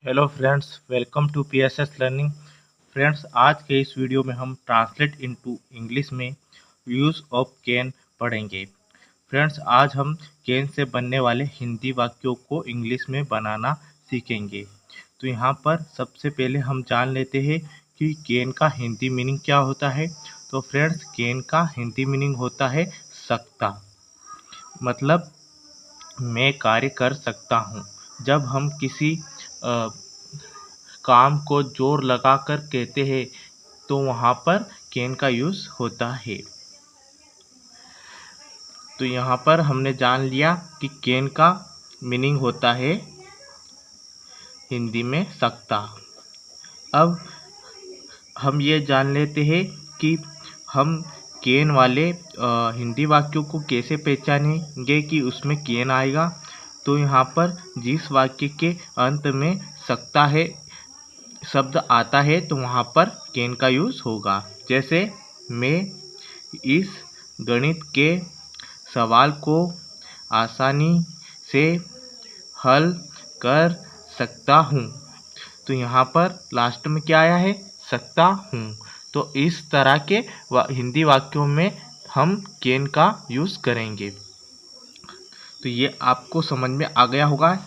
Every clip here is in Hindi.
Hello friends, welcome to PSS Learning. Friends, आज के इस वीडियो में हम ट्रांसलेट इनटू इंग्लिश में यूज़ ऑफ कैन पढ़ेंगे। फ्रेंड्स, आज हम कैन से बनने वाले हिंदी वाक्यों को इंग्लिश में बनाना सीखेंगे। तो यहाँ पर सबसे पहले हम जान लेते हैं कि कैन का हिंदी मीनिंग क्या होता है। तो फ्रेंड्स, कैन का हिंदी मीनिंग होता है सकता, मतलब मैं कार्य कर सकता हूँ। जब हम किसी काम को जोर लगाकर कहते हैं तो वहाँ पर कैन का यूज़ होता है। तो यहाँ पर हमने जान लिया कि कैन का मीनिंग होता है हिंदी में सकता। अब हम ये जान लेते हैं कि हम कैन वाले हिंदी वाक्यों को कैसे पहचानेंगे कि उसमें कैन आएगा। तो यहाँ पर जिस वाक्य के अंत में सकता है शब्द आता है तो वहाँ पर कैन का यूज़ होगा। जैसे मैं इस गणित के सवाल को आसानी से हल कर सकता हूँ। तो यहाँ पर लास्ट में क्या आया है? सकता हूँ। तो इस तरह के हिंदी वाक्यों में हम कैन का यूज़ करेंगे। तो ये आपको समझ में आ गया होगा।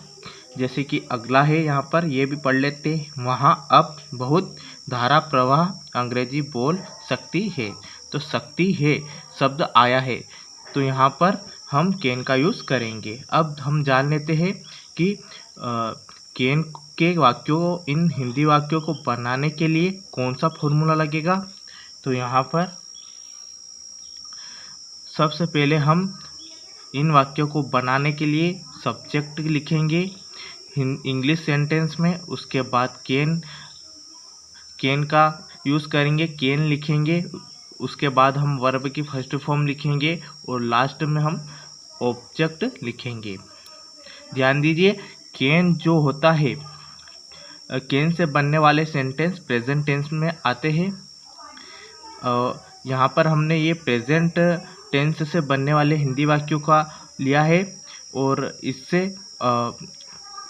जैसे कि अगला है, यहाँ पर ये भी पढ़ लेते हैं। वहाँ अब बहुत धारा प्रवाह अंग्रेजी बोल सकती है। तो सकती है शब्द आया है तो यहाँ पर हम कैन का यूज़ करेंगे। अब हम जान लेते हैं कि कैन के वाक्यों, इन हिंदी वाक्यों को बनाने के लिए कौन सा फॉर्मूला लगेगा। तो यहाँ पर सबसे पहले हम इन वाक्यों को बनाने के लिए सब्जेक्ट लिखेंगे इंग्लिश सेंटेंस में। उसके बाद कैन का यूज़ करेंगे, कैन लिखेंगे। उसके बाद हम वर्ब की फर्स्ट फॉर्म लिखेंगे और लास्ट में हम ऑब्जेक्ट लिखेंगे। ध्यान दीजिए, कैन जो होता है, कैन से बनने वाले सेंटेंस प्रेजेंट टेंस में आते हैं। यहाँ पर हमने ये प्रेजेंट टेंस से बनने वाले हिंदी वाक्यों का लिया है और इससे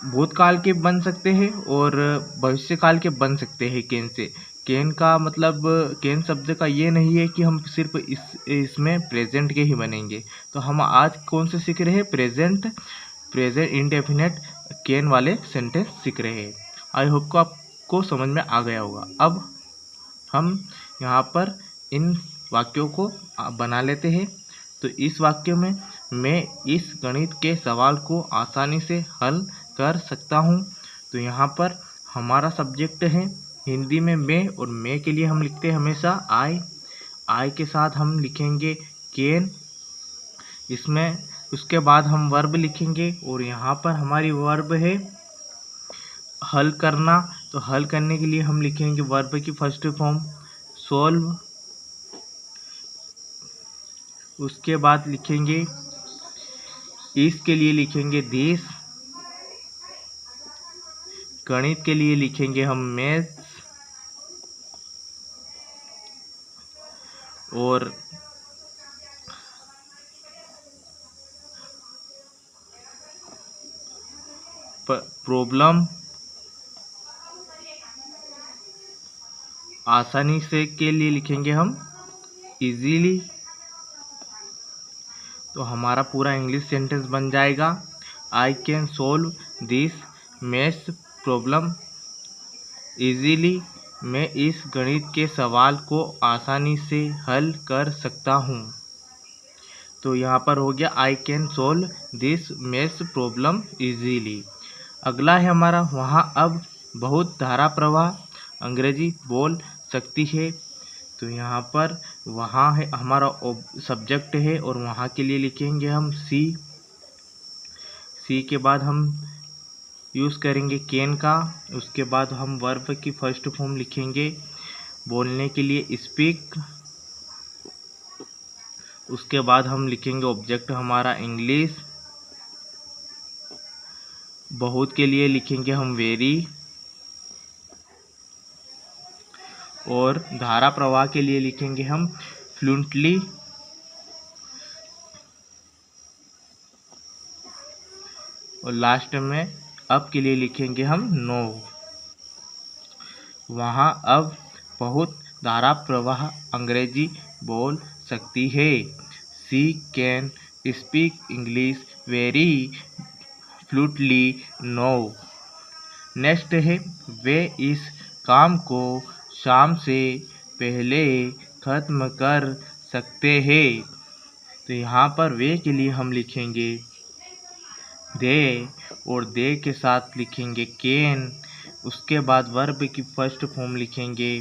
भूतकाल के बन सकते हैं और भविष्यकाल के बन सकते हैं कैन से। कैन का मतलब, कैन शब्द का ये नहीं है कि हम सिर्फ इसमें प्रेजेंट के ही बनेंगे। तो हम आज कौन से सीख रहे हैं? प्रेजेंट इंडेफिनेट कैन वाले सेंटेंस सीख रहे हैं। आई होप को आपको समझ में आ गया होगा। अब हम यहाँ पर इन वाक्यों को बना लेते हैं। तो इस वाक्य में मैं इस गणित के सवाल को आसानी से हल कर सकता हूँ। तो यहाँ पर हमारा सब्जेक्ट है हिंदी में मैं, और मैं के लिए हम लिखते हैं हमेशा आई के साथ हम लिखेंगे कैन इसमें। उसके बाद हम वर्ब लिखेंगे और यहाँ पर हमारी वर्ब है हल करना। तो हल करने के लिए हम लिखेंगे वर्ब की फर्स्ट फॉर्म सोल्व। उसके बाद लिखेंगे इसके लिए लिखेंगे दिस, गणित के लिए लिखेंगे हम मैथ्स, और प्रॉब्लम आसानी से के लिए लिखेंगे हम इजीली। तो हमारा पूरा इंग्लिश सेंटेंस बन जाएगा, I can solve this maths problem easily. मैं इस गणित के सवाल को आसानी से हल कर सकता हूँ। तो यहाँ पर हो गया I can solve this maths problem easily. अगला है हमारा, वहाँ अब बहुत धारा प्रवाह अंग्रेजी बोल सकती है। तो यहाँ पर वहाँ है हमारा सब्जेक्ट है और वहाँ के लिए लिखेंगे हम सी के बाद हम यूज़ करेंगे कैन का। उसके बाद हम वर्ब की फर्स्ट फॉर्म लिखेंगे बोलने के लिए स्पीक। उसके बाद हम लिखेंगे ऑब्जेक्ट हमारा इंग्लिश। बहुत के लिए लिखेंगे हम वेरी, और धारा प्रवाह के लिए लिखेंगे हम फ्लुएंटली। और लास्ट में अब के लिए लिखेंगे हम नो। वहाँ अब बहुत धारा प्रवाह अंग्रेजी बोल सकती है। She can speak English very fluently no. Next है वे इस काम को शाम से पहले ख़त्म कर सकते हैं। तो यहाँ पर वे के लिए हम लिखेंगे दे और दे के साथ लिखेंगे कैन। उसके बाद वर्ब की फर्स्ट फॉर्म लिखेंगे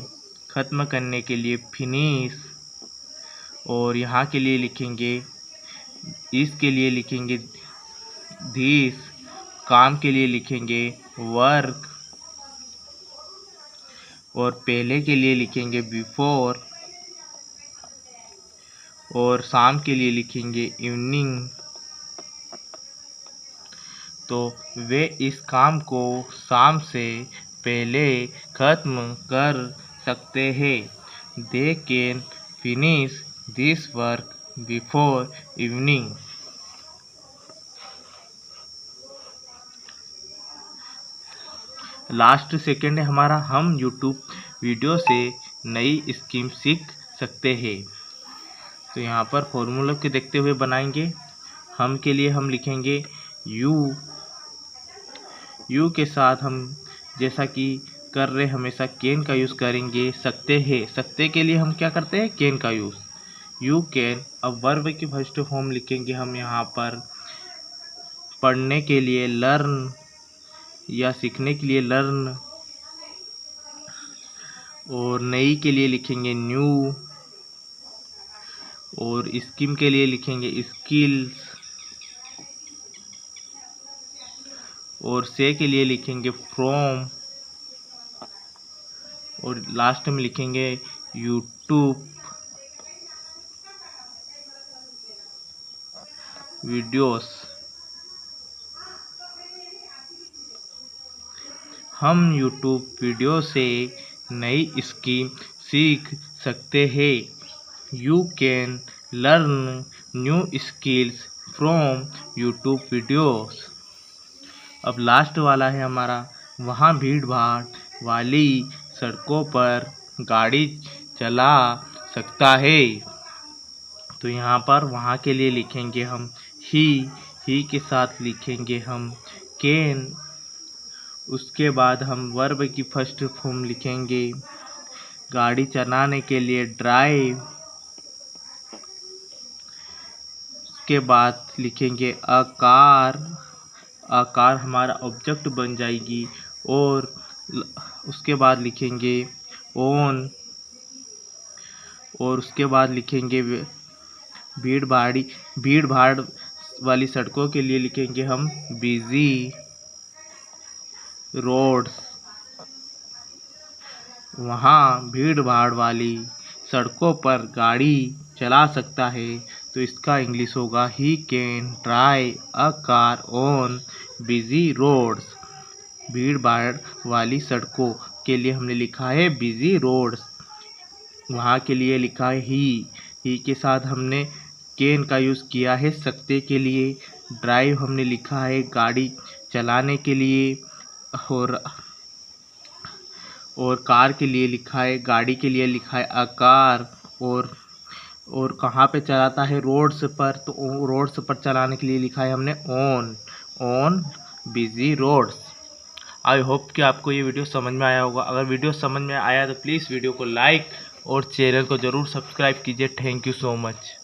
ख़त्म करने के लिए फिनिश। और यहाँ के लिए लिखेंगे इसके लिए लिखेंगे दिस। काम के लिए लिखेंगे वर्क। और पहले के लिए लिखेंगे बिफोर। और शाम के लिए लिखेंगे इवनिंग। तो वे इस काम को शाम से पहले ख़त्म कर सकते हैं। They can finish this work before evening. Last second है हमारा हम यूट्यूब वीडियो से नई स्कीम सीख सकते हैं। तो यहाँ पर फॉर्मूला के देखते हुए बनाएंगे। हम के लिए हम लिखेंगे यू के साथ हम जैसा कि कर रहे हमेशा कैन का यूज़ करेंगे। सकते हैं, सकते के लिए हम क्या करते हैं कैन का यूज़। You can. अब वर्ब की फर्स्ट फॉर्म लिखेंगे हम यहाँ पर पढ़ने के लिए लर्न या सीखने के लिए लर्न। और नई के लिए लिखेंगे न्यू। और स्कीम के लिए लिखेंगे स्किल्स। और से के लिए लिखेंगे फ्रॉम। और लास्ट में लिखेंगे यूट्यूब वीडियोस। हम यूट्यूब वीडियो से नई स्कीम सीख सकते हैं। You can learn new skills from YouTube videos. अब लास्ट वाला है हमारा वहाँ भीड़ भाड़ वाली सड़कों पर गाड़ी चला सकता है। तो यहाँ पर वहाँ के लिए लिखेंगे हम ही के साथ लिखेंगे हम कैन। उसके बाद हम वर्ब की फर्स्ट फॉर्म लिखेंगे गाड़ी चलाने के लिए ड्राइव। उसके बाद लिखेंगे अ कार। कार हमारा ऑब्जेक्ट बन जाएगी। और उसके बाद लिखेंगे ओन। और उसके बाद लिखेंगे भीड़ भाड़ वाली सड़कों के लिए लिखेंगे हम बिजी रोड्स। वहाँ भीड़ भाड़ वाली सड़कों पर गाड़ी चला सकता है। तो इसका इंग्लिश होगा he can drive a car on busy roads. भीड़ भाड़ वाली सड़कों के लिए हमने लिखा है बिजी रोड्स। वहाँ के लिए लिखा है ही के साथ हमने कैन का यूज़ किया है सकते के लिए। ड्राइव हमने लिखा है गाड़ी चलाने के लिए। और कार के लिए लिखा है गाड़ी के लिए लिखा है अ कार। और कहाँ पे चलाता है रोड्स पर। तो रोड्स पर चलाने के लिए लिखा है हमने on busy roads. I hope कि आपको ये वीडियो समझ में आया होगा। अगर वीडियो समझ में आया तो प्लीज़ वीडियो को लाइक और चैनल को ज़रूर सब्सक्राइब कीजिए। Thank you so much.